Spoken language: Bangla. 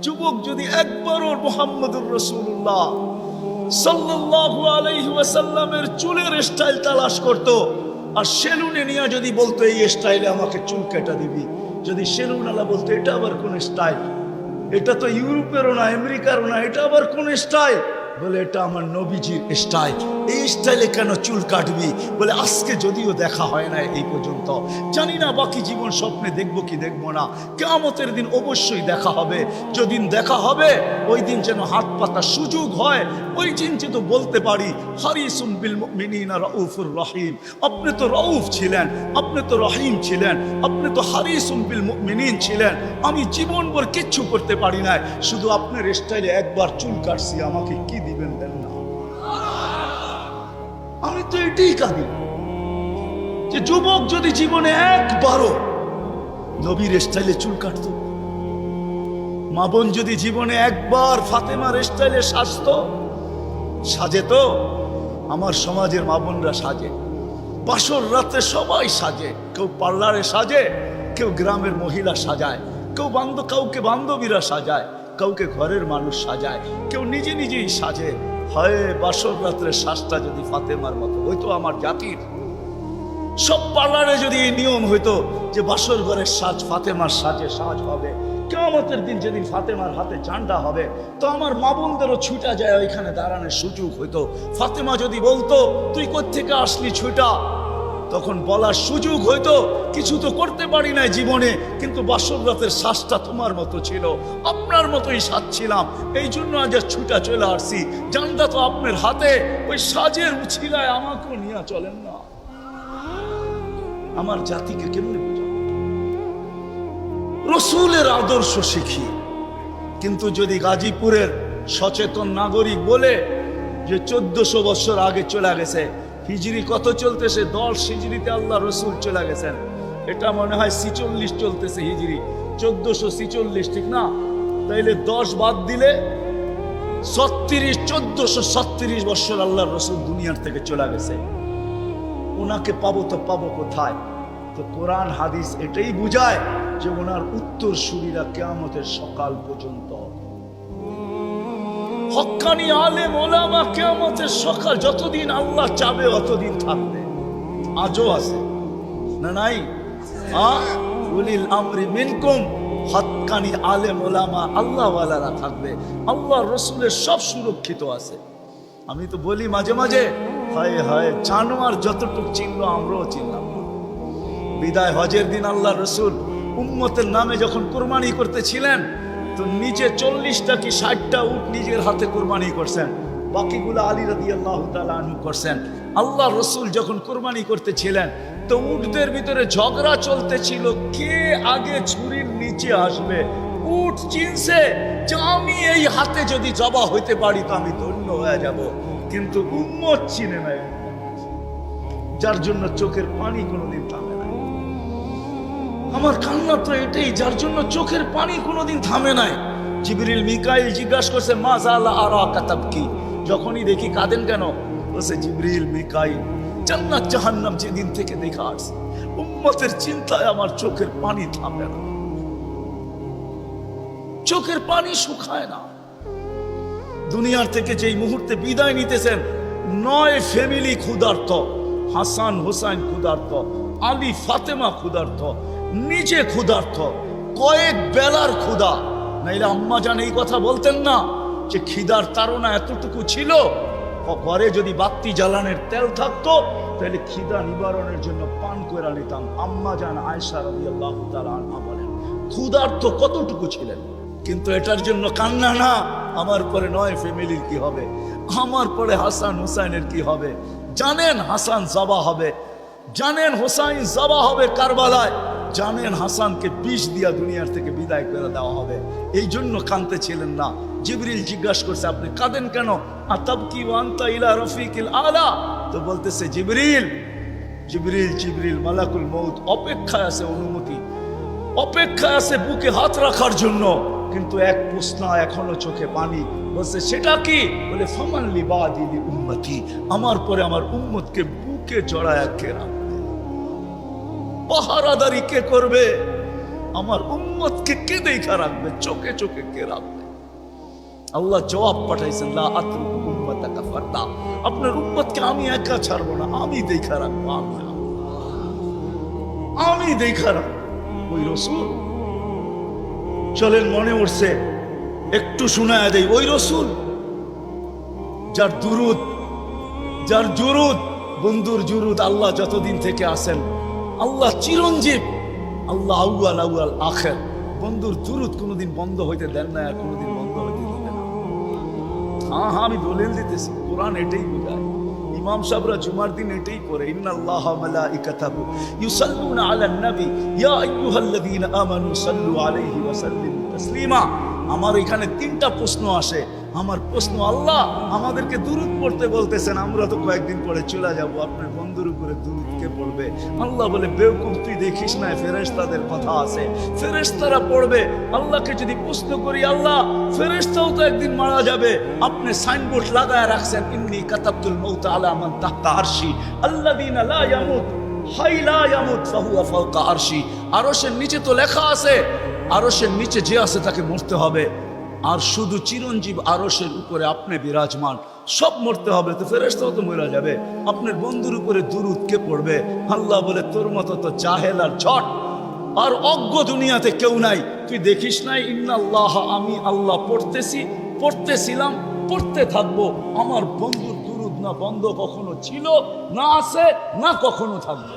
যুবক যদি একবারও মুহাম্মদুর রাসূলুল্লাহ সাল্লাল্লাহু আলাইহি ওয়াসাল্লামের চুলের স্টাইল তালাশ করত, আর সেলুনে নিয়ে যদি বলতো এই স্টাইলে আমাকে চুল কেটে দিবি, যদি সেলুনওয়ালা বলতো এটা আবার কোন স্টাইল, এটা তো ইউরোপেরও না আমেরিকারও না, এটা আবার কোন স্টাইল, বলে এটা আমার নবীজির স্টাইল, এই স্টাইলে কেন চুল কাটবি? বলে আজকে যদিও দেখা হয় না এই পর্যন্ত, জানি না বাকি জীবন স্বপ্নে দেখবো কি দেখবো না, কিয়ামতের দিন অবশ্যই দেখা হবে। যেদিন দেখা হবে ওই দিন যেন হাত পাতার সুযোগ হয়, ওই দিন যেন বলতে পারি হারিসুম বিল মুমিনিনা রাউফুর রহিম। আপনি তো রাউফ ছিলেন, আপনি তো রহিম ছিলেন, আপনি তো হারিসুম বিল মুমিনিন ছিলেন। আমি জীবনভর কিচ্ছু করতে পারি না, শুধু আপনার স্টাইলে একবার চুল কাটছি, আমাকে কি দিবেন দেন না? আমি তো এটাই কাঁদি যে যুবক যদি জীবনে একবারও নবীর স্টাইলে চুল কাটতো, মা বোন যদি জীবনে একবার ফাতেমার স্টাইলে সাজতো, সাজে তো আমার সমাজের মা বোনরা সাজে, বাসর রাতে সবাই সাজে, কেউ পার্লারে সাজে, কেউ গ্রামের মহিলা সাজায়, কেউ কাউকে বান্ধবীরা সাজায়, কাউকে ঘরের মানুষ সাজায়, কেউ নিজে নিজেই সাজে। হয় বাসর রাত্রে সাজটা যদি ফাতেমার মতো হইতো, আমার জাতির সব পার্লারে যদি এই নিয়ম হইতো যে বাসর ঘরের সাজ ফাতেমার সাজে সাজ হবে, কিয়ামতের দিন যেদিন ফাতেমার হাতে ঝান্ডা হবে, তো আমার মা বোনদেরও ছুটা যায় ওইখানে দাঁড়ানোর সুযোগ হইতো। ফাতেমা যদি বলতো তুই কোত্থেকে আসলি ছুটা, তখন বলার সুযোগ হইতো কিছু তো করতে পারি না জীবনে, কিন্তু বাসর রাতের শ্বাসটা তোমার মতো ছিল, আপনার মতোই সাজছিলাম, এই জন্য আজ ছুটা চলে আসছি, জানটা তো আপনার হাতে, ওই সাজের উছিলায় আমাকেও নিয়ে চলেন না। আমার জাতিকে কেমনে বোঝাবো? রসুলের আদর্শ শিখি, কিন্তু যদি গাজীপুরের সচেতন নাগরিক বলে যে 1400 বছর আগে চলে গেছে, হিজরি কত চলতেছে? 10 হিজরিতে আল্লাহ রসুল চলে গেছেন, এটা মনে হয় 46 চলতেছে হিজরি, 1446, ঠিক না? তাইলে 10 বাদ দিলে 1436 বছর আল্লাহ রসুল দুনিয়ার থেকে চলে গেছে। ওনাকে পাবো তো পাবো কোথায়? তো কোরআন হাদিস এটাই বুঝায় যে ওনার উত্তর সুরীরা কিয়ামতের সকাল পর্যন্ত, হক্কানি আলেম ওলামা কিয়ামতের সকাল, যতদিন আল্লাহ চাবে অতদিন থাকবে। আজও আছে না নাই? উলিল আমরি মিনকুম, হক্কানি আলেম ওলামা আল্লাহ ওয়ালারা থাকবে, আল্লাহ রসুলের সব সুরক্ষিত আছে। আমি তো বলি মাঝে মাঝে, হায় হায় জানোয়ার যতটুকু চিনলো আমরাও চিনলাম না। বিদায় হজের দিন আল্লাহ রসুল উম্মতের নামে যখন কুরবানি করতেছিলেন, তো নিজে 40টা কি 60টা উট নিজের হাতে কুরবানি করছেন, বাকিগুলো আলী রাদিয়াল্লাহু তাআলা আনহু করছেন। আল্লাহ রসুল যখন কুরবানি করতেছিলেন, তো উটদের ভিতরে ঝগড়া চলতেছিল কে আগে ছুরির নিচে আসবে। উট চিনছে যে আমি এই হাতে যদি জবা হইতে পারি তো আমি ধন্য হয়ে যাব, কিন্তু উম্মত চিনে নাই, যার জন্য চোখের পানি কোনোদিন থামে নাই। আমার কান্না তো এটাই, যার জন্য চোখের পানি কোনোদিন থামে নাই। জিবরিল মিকাইল জিজ্ঞাসা করছে মা জালা আরাকা তাবকি, যখনই দেখি কাঁদেন কেন? বলছে জিবরিল মিকাইল জান্নাত জাহান্নাম যেদিন থেকে দেখা আসছে, উম্মতের চিন্তায় আমার চোখের পানি থামে না, চোখের পানি শুকায় না। দুনিয়ার থেকে যেই মুহূর্তে বিদায় নিতেছেন, 9 ফ্যামিলি ক্ষুধার্ত, হাসান হোসাইন ক্ষুধার্ত, আলী ফাতেমা ক্ষুধার্ত, নিজে ক্ষুধার্ত, কয়েক বেলার ক্ষুধা, নাইলে আম্মা জান এই কথা বলতেন না যে খিদার তাড়না এতটুকু ছিল, ঘরে যদি বাতি জ্বালানোর তেল থাকতো তাহলে খিদা নিবারণের জন্য পান করে নিতাম। আম্মা জান আয়েশা রাদিয়াল্লাহু তাআলা আনহা বলেন ক্ষুধার্ত কতটুকু ছিলেন। কিন্তু এটার জন্য কান্না না, আমার পরে 9 ফ্যামিলির কি হবে, আমার পরে হাসান হুসাইনের কি হবে। জানেন হাসান জবা হবে, জানেন হোসাইন জবা হবে কারবালায়, জানেন হাসানকে বিষ দিয়া দুনিয়ার থেকে বিদায় করে দেওয়া হবে, এই জন্য কাঁদতে ছিলেন না। জিবরিল জিজ্ঞাসা করছে আপনি কাঁদেন কেন? আতাবকি ওয়া আনতা ইলা রফিকিল আলা, তো বলতেছে জিবরিল জিবরিল জিবরিল মালাকুল মউত অপেক্ষায় আছে, অনুমতি অপেক্ষায় আছে বুকে হাত রাখার জন্য, কিন্তু এক প্রশ্ন এখনো চোখে পানি। বলছে সেটা কি? বলে ফামান লিবাদি লি উম্মতি, আমার পরে আমার উম্মতকে বুকে জড়ায় কে রাখবে, পাহারাদারি কে করবে? আমার উম্মতকে কে দেখা রাখবে, চোখে চোখে কে রাখবে? আল্লাহ জবাব পাঠাইছেন, লা আতরুকু উম্মাতাকা ফারদা, আপনার উম্মতকে আমি একা ছাড়বো না, আমি দেখা রাখবো, আমি দেখা রাখবো। ওই রসুল, চলেন মনে উঠছে একটু শোনায় দেই, ওই রসুল যার দুরুদ, যার জুরুদ, বন্ধুর জুরুদ আল্লাহ যতদিন থেকে আসেন, আল্লাহ চিরঞ্জীব, আল্লাহ আউয়াল আউয়াল আখের, বন্ধুর জুরুদ কোনোদিন বন্ধ হইতে দেন না, আর কোনোদিন বন্ধ হইতে দিবে না। হ্যাঁ হ্যাঁ, আমি দলিল দিতেছি, কোরআন এটাই বোঝায়। ইমাম সাহেবরা জুমার দিন এটাই করে, ইন্নাল্লাহা মালাইকাতাহু ইউসাল্লুনা আলান নবী ইয়া আইয়ুহাল্লাযীনা আমানু সাল্লু আলাইহি ওয়া সাল্লিমু তাসলিমা। আমার এখানে তিনটা প্রশ্ন আসে। আমার প্রশ্ন, আল্লাহ আমাদেরকে দুরূদ পড়তে বলতেছেন, আমরা তো কয়েকদিন পরে চলে যাব, আপনার বন্ধুর উপরে দুরূদ কে পড়বে? আল্লাহ বলে, বেওকুফ তুই দেখিস না ফেরেশতাদের কথা আছে, ফেরেশতারা পড়বে। আল্লাহকে যদি প্রশ্ন করি, আল্লাহ ফেরেশতাও তো একদিন মারা যাবে, আপনি সাইনবোর্ড লাগায় রাখছেন, ইন্নী কাতাবতুল মাউত আলা মান তাহতা আরশি আল্লাযীনা লা ইয়ামুত হাই লা ইয়ামুত ফাহুয়া ফাওকা আরশি। আরশের নিচে তো লেখা আছে, আরশের নিচে যে আছে তাকে মরতে হবে, আর শুধু চিরঞ্জীব আরশের উপরে আপনি বিরাজমান, সব মরতে হবে, তো ফেরেশতাও তো মরে যাবে, আপনার বন্ধুর উপরে দুরূদ কে পড়বে? আল্লাহ বলে, তোর মতো তো জাহেল আর ঝট আর অজ্ঞ দুনিয়াতে কেউ নাই, তুই দেখিস নাই ইন্নাল্লাহ, আমি আল্লাহ পড়তেছি, পড়তেছিলাম, পড়তে থাকবো। আমার বন্ধুর দুরূদ না বন্ধ কখনো ছিল, না আছে, না কখনো থাকবে।